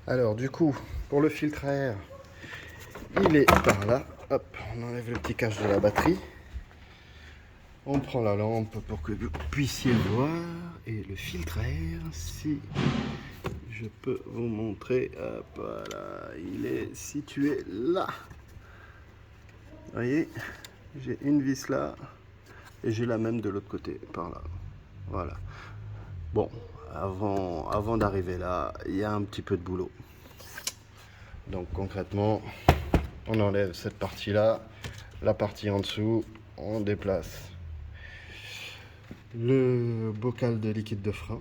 Alors du coup, pour le filtre à air, il est par là. Hop, on enlève le petit cache de la batterie. On prend la lampe pour que vous puissiez voir. Et le filtre à air, si je peux vous montrer, hop, voilà, il est situé là. Vous voyez, j'ai une vis là et j'ai la même de l'autre côté, par là. Voilà. Bon, avant d'arriver là, il y a un petit peu de boulot. Donc concrètement, on enlève cette partie-là, la partie en dessous, on déplace le bocal de liquide de frein.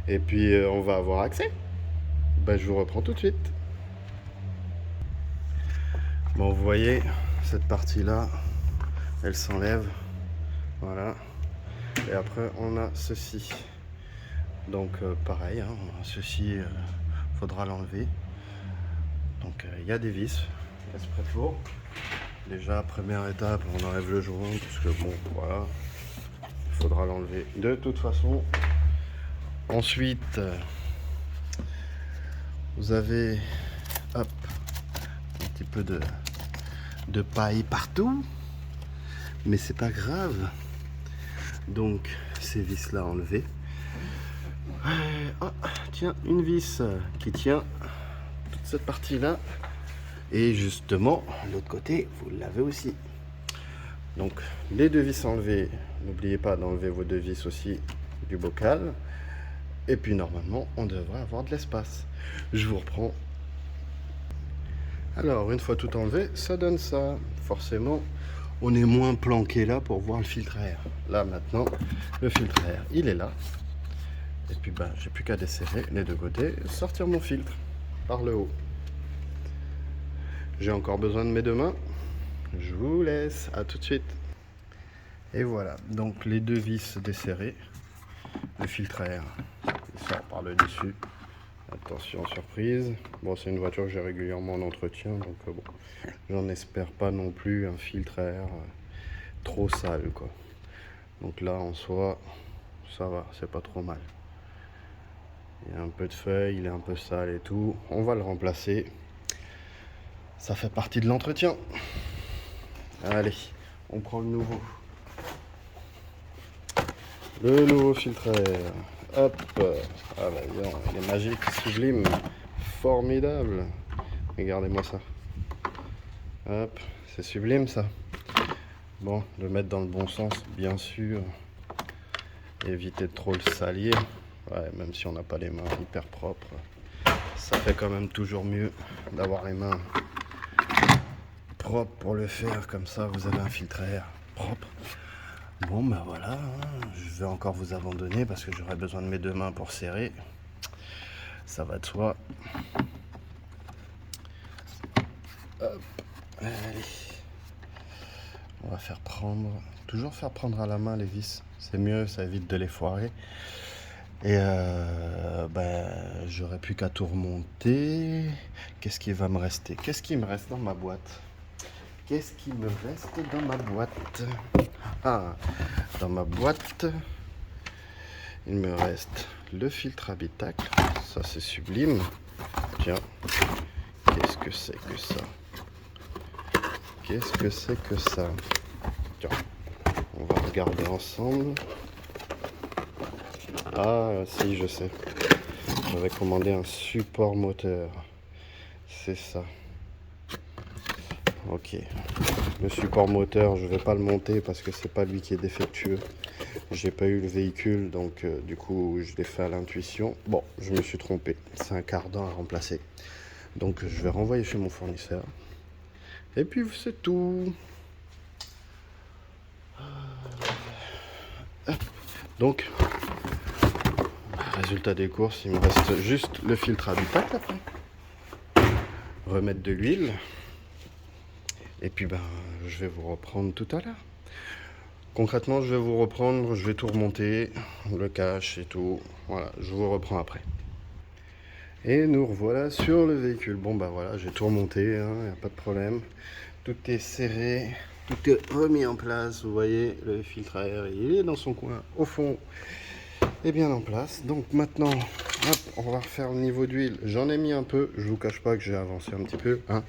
Et puis on va avoir accès. Ben, je vous reprends tout de suite. Bon, vous voyez, cette partie-là, elle s'enlève. Voilà. Et après, on a ceci. Donc pareil, hein, ceci, faudra l'enlever. Donc il y a des vis, exprès pour. Déjà, première étape, on enlève le joint, parce que bon, voilà, il faudra l'enlever de toute façon. Ensuite, vous avez, hop, un petit peu de paille partout, mais c'est pas grave. Donc, ces vis-là enlevées. Oh, tiens, une vis qui tient toute cette partie-là. Et justement, l'autre côté, vous l'avez aussi. Donc, les deux vis enlevées. N'oubliez pas d'enlever vos deux vis aussi du bocal. Et puis, normalement, on devrait avoir de l'espace. Je vous reprends. Alors, une fois tout enlevé, ça donne ça. Forcément, on est moins planqué là pour voir le filtre à air. Là, maintenant, le filtre à air, il est là. Et puis, ben, j'ai plus qu'à desserrer les deux côtés, sortir mon filtre par le haut. J'ai encore besoin de mes deux mains. Je vous laisse, à tout de suite. Et voilà, donc les deux vis desserrées. Le filtre à air, il sort par le dessus. Attention, surprise. Bon, c'est une voiture que j'ai régulièrement en entretien, donc bon, j'en espère pas non plus un filtre à air trop sale, quoi. Donc là, en soi, ça va, c'est pas trop mal. Il y a un peu de feuilles, il est un peu sale et tout. On va le remplacer. Ça fait partie de l'entretien. Allez, on prend le nouveau. Le nouveau filtre à air. Hop. Ah bah bien, il est magique, sublime, formidable. Regardez-moi ça. Hop, c'est sublime ça. Bon, le mettre dans le bon sens, bien sûr. Éviter de trop le salir. Ouais, même si on n'a pas les mains hyper propres, ça fait quand même toujours mieux d'avoir les mains propres pour le faire. Comme ça, vous avez un filtre à air propre. Bon, ben voilà, hein, je vais encore vous abandonner parce que j'aurai besoin de mes deux mains pour serrer. Ça va de soi. Hop, allez. On va faire prendre, toujours faire prendre à la main les vis. C'est mieux, ça évite de les foirer. Et ben, j'aurai plus qu'à tout remonter. Qu'est-ce qui va me rester? Qu'est-ce qui me reste dans ma boîte? Qu'est-ce qui me reste dans ma boîte? Ah, dans ma boîte, il me reste le filtre habitacle. Ça, c'est sublime. Tiens, qu'est-ce que c'est que ça? Qu'est-ce que c'est que ça? Tiens, on va regarder ensemble. Ah, si, je sais. J'avais commandé un support moteur. C'est ça. Ok. Le support moteur, je vais pas le monter parce que c'est pas lui qui est défectueux. J'ai pas eu le véhicule, donc du coup, je l'ai fait à l'intuition. Bon, je me suis trompé. C'est un cardan à remplacer. Donc, je vais renvoyer chez mon fournisseur. Et puis, c'est tout. Donc, résultat des courses, il me reste juste le filtre habitacle après. Remettre de l'huile. Et puis, ben, je vais vous reprendre tout à l'heure. Concrètement, je vais vous reprendre, je vais tout remonter, le cache et tout. Voilà, je vous reprends après. Et nous revoilà sur le véhicule. Bon, bah voilà, j'ai tout remonté, hein, y a pas de problème. Tout est serré, tout est remis en place. Vous voyez, le filtre à air, il est dans son coin, au fond. est bien en place. Donc maintenant, hop, on va refaire le niveau d'huile. J'en ai mis un peu, je vous cache pas que j'ai avancé un petit peu, hein.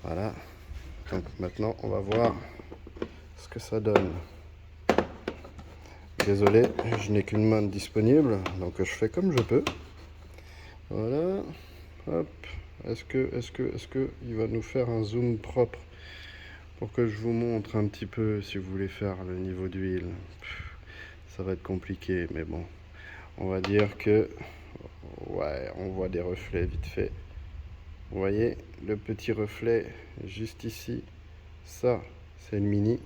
Voilà. Donc maintenant, on va voir ce que ça donne. Désolé, je n'ai qu'une main disponible, donc je fais comme je peux. Voilà. Hop. Est-ce que il va nous faire un zoom propre pour que je vous montre un petit peu si vous voulez faire le niveau d'huile. Ça va être compliqué, mais bon. On va dire que ouais, on voit des reflets vite fait. Vous voyez le petit reflet juste ici. Ça, c'est le mini.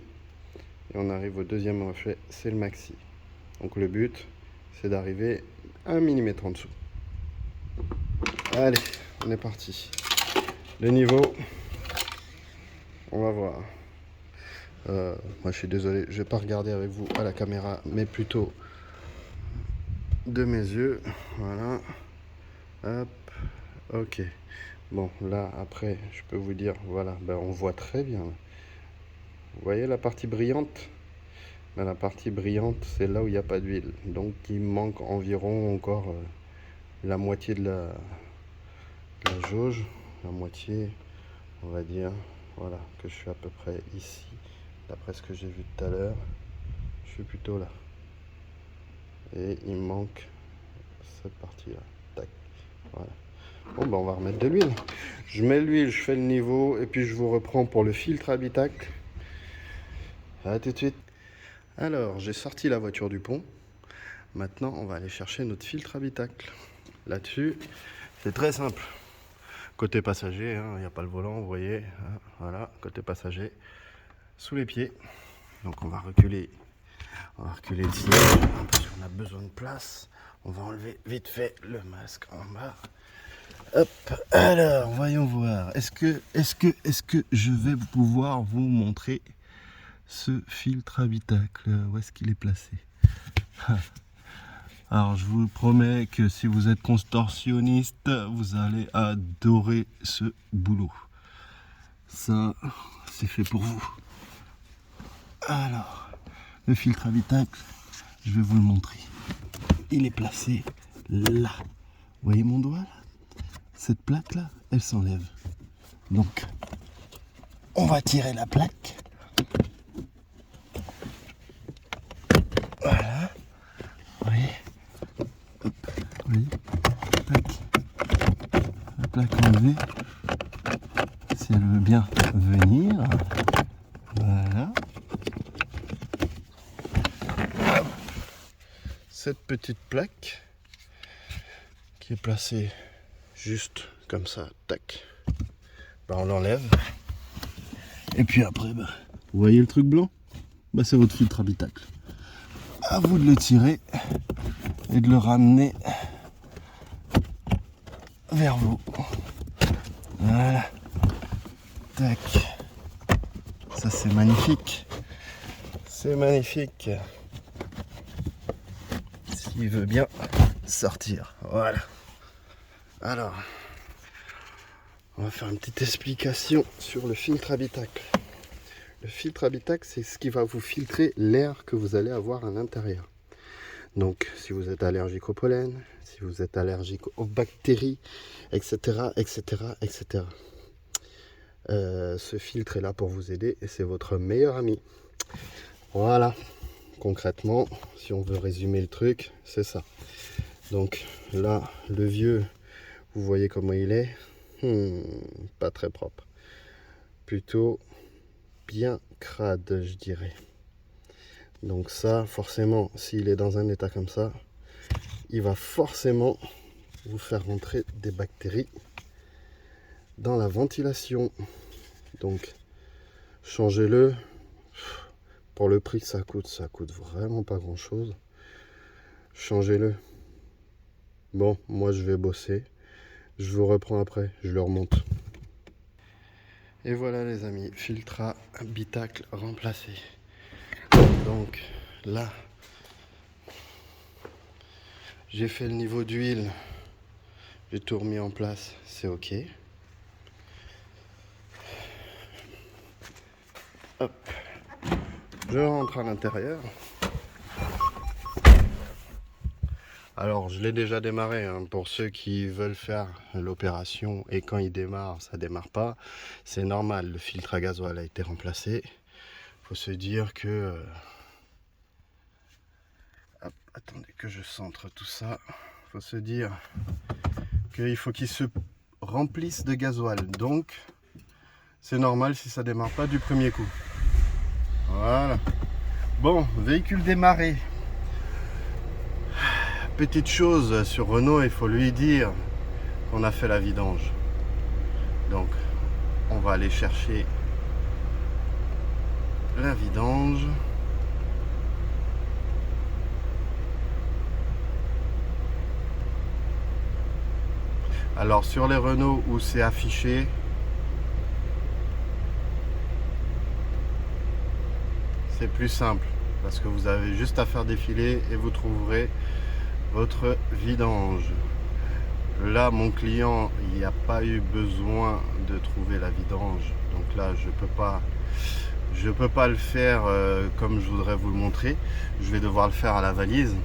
Et on arrive au deuxième reflet, c'est le maxi. Donc le but, c'est d'arriver 1 mm en dessous. Allez, on est parti. Le niveau, on va voir. Moi je suis désolé, je vais pas regarder avec vous à la caméra, mais plutôt de mes yeux. Voilà. Hop. Ok. Bon, là, après, je peux vous dire, voilà, ben, on voit très bien. Vous voyez la partie brillante? Ben, la partie brillante, c'est là où il n'y a pas d'huile. Donc, il manque environ encore la moitié de la jauge. La moitié, on va dire, voilà, que je suis à peu près ici. D'après ce que j'ai vu tout à l'heure, je suis plutôt là. Et il me manque cette partie-là. Tac. Voilà. Bon, ben on va remettre de l'huile. Je mets l'huile, je fais le niveau, et puis je vous reprends pour le filtre habitacle. À tout de suite. Alors, j'ai sorti la voiture du pont. Maintenant, on va aller chercher notre filtre habitacle. Là-dessus, c'est très simple. Côté passager, il n'y a pas le volant, vous voyez. Hein, voilà, côté passager, sous les pieds. Donc, on va reculer le siège, parce qu'on a besoin de place. On va enlever vite fait le masque en bas. Hop, alors, voyons voir. Est-ce que je vais pouvoir vous montrer ce filtre habitacle? Où est-ce qu'il est placé? Alors, je vous promets que si vous êtes contorsionniste, vous allez adorer ce boulot. Ça, c'est fait pour vous. Alors, le filtre habitacle, je vais vous le montrer. Il est placé là. Vous voyez mon doigt là? Cette plaque là, elle s'enlève. Donc, on va tirer la plaque. Voilà. Vous voyez? Hop. Vous voyez? Tac. La plaque enlevée. Si elle veut bien venir. Voilà. Hop. Cette petite plaque qui est placée juste comme ça, tac. Ben, on l'enlève. Et puis après, ben, vous voyez le truc blanc? Ben, c'est votre filtre habitacle. À vous de le tirer et de le ramener vers vous. Voilà. Tac. Ça, c'est magnifique. C'est magnifique. S'il veut bien sortir. Voilà. Alors, on va faire une petite explication sur le filtre habitacle. Le filtre habitacle, c'est ce qui va vous filtrer l'air que vous allez avoir à l'intérieur. Donc, si vous êtes allergique au pollen, si vous êtes allergique aux bactéries, etc., etc., etc. Ce filtre est là pour vous aider et c'est votre meilleur ami. Voilà. Concrètement, si on veut résumer le truc, c'est ça. Donc là, le vieux, vous voyez comment il est. Pas très propre. Plutôt bien crade, je dirais. Donc ça, forcément, s'il est dans un état comme ça, il va forcément vous faire rentrer des bactéries dans la ventilation. Donc, changez-le. Pour le prix que ça coûte vraiment pas grand-chose. Changez-le. Bon, moi je vais bosser. Je vous reprends après, je le remonte. Et voilà les amis, filtre habitacle remplacé. Donc là, j'ai fait le niveau d'huile. J'ai tout remis en place, c'est ok. Hop. Je rentre à l'intérieur. Alors je l'ai déjà démarré, hein, pour ceux qui veulent faire l'opération et quand il démarre, ça démarre pas. C'est normal, le filtre à gasoil a été remplacé. Faut se dire que... Hop, attendez que je centre tout ça. Faut se dire qu'il faut qu'il se remplisse de gasoil. Donc c'est normal si ça démarre pas du premier coup. Voilà. Bon, véhicule démarré. Petite chose sur Renault, il faut lui dire qu'on a fait la vidange. Donc, on va aller chercher la vidange. Alors, sur les Renault où c'est affiché, c'est plus simple parce que vous avez juste à faire défiler et vous trouverez votre vidange. Là, mon client, il n'y a pas eu besoin de trouver la vidange. Donc là, je peux pas le faire comme je voudrais vous le montrer. Je vais devoir le faire à la valise.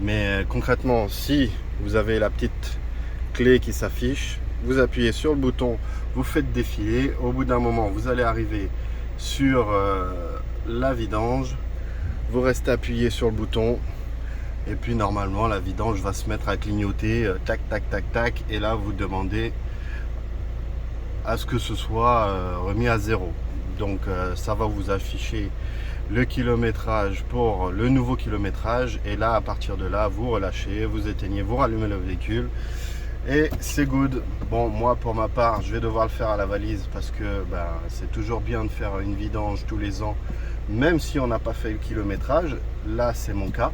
Mais concrètement, si vous avez la petite clé qui s'affiche, vous appuyez sur le bouton, vous faites défiler. Au bout d'un moment, vous allez arriver sur la vidange. Vous restez appuyé sur le bouton. Et puis normalement la vidange va se mettre à clignoter, tac tac tac tac, et là vous demandez à ce que ce soit remis à zéro. Donc ça va vous afficher le kilométrage pour le nouveau kilométrage, et là à partir de là vous relâchez, vous éteignez, vous rallumez le véhicule et c'est good. Bon, moi pour ma part je vais devoir le faire à la valise parce que c'est toujours bien de faire une vidange tous les ans, même si on n'a pas fait le kilométrage. Là c'est mon cas.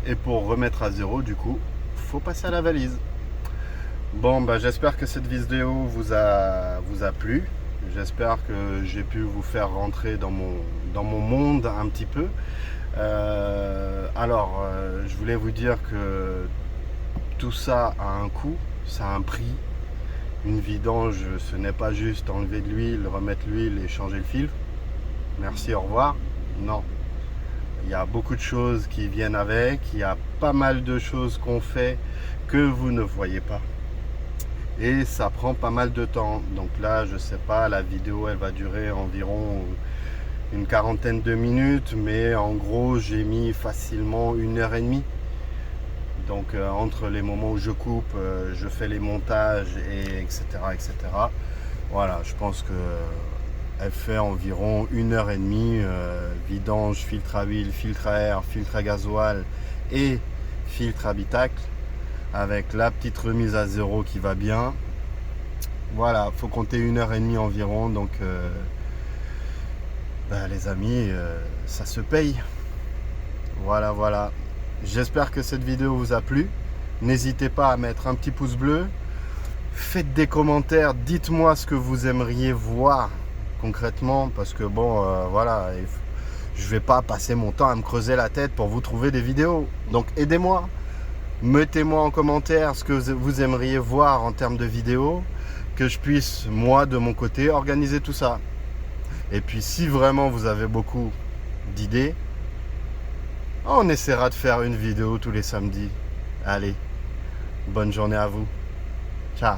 Et pour remettre à zéro, du coup, faut passer à la valise. Bon, j'espère que cette vidéo vous a plu. J'espère que j'ai pu vous faire rentrer dans mon monde un petit peu. Je voulais vous dire que tout ça a un coût, ça a un prix. Une vidange, ce n'est pas juste enlever de l'huile, remettre l'huile et changer le filtre. Merci, au revoir. Non. Il y a beaucoup de choses qui viennent avec, il y a pas mal de choses qu'on fait que vous ne voyez pas. Et ça prend pas mal de temps. Donc là, je sais pas, la vidéo elle va durer environ une quarantaine de minutes, mais en gros, j'ai mis facilement 1h30. Donc entre les moments où je coupe, je fais les montages, et etc. Voilà, je pense que elle fait environ 1h30, vidange, filtre à huile, filtre à air, filtre à gasoil et filtre habitacle, avec la petite remise à zéro qui va bien. Voilà, faut compter 1h30 environ. Donc les amis, ça se paye. Voilà. J'espère que cette vidéo vous a plu. N'hésitez pas à mettre un petit pouce bleu. Faites des commentaires, dites-moi ce que vous aimeriez voir concrètement, parce que je vais pas passer mon temps à me creuser la tête pour vous trouver des vidéos. Donc aidez-moi, mettez-moi en commentaire ce que vous aimeriez voir en termes de vidéos, que je puisse moi de mon côté organiser tout ça. Et puis si vraiment vous avez beaucoup d'idées, on essaiera de faire une vidéo tous les samedis. Allez, bonne journée à vous. Ciao.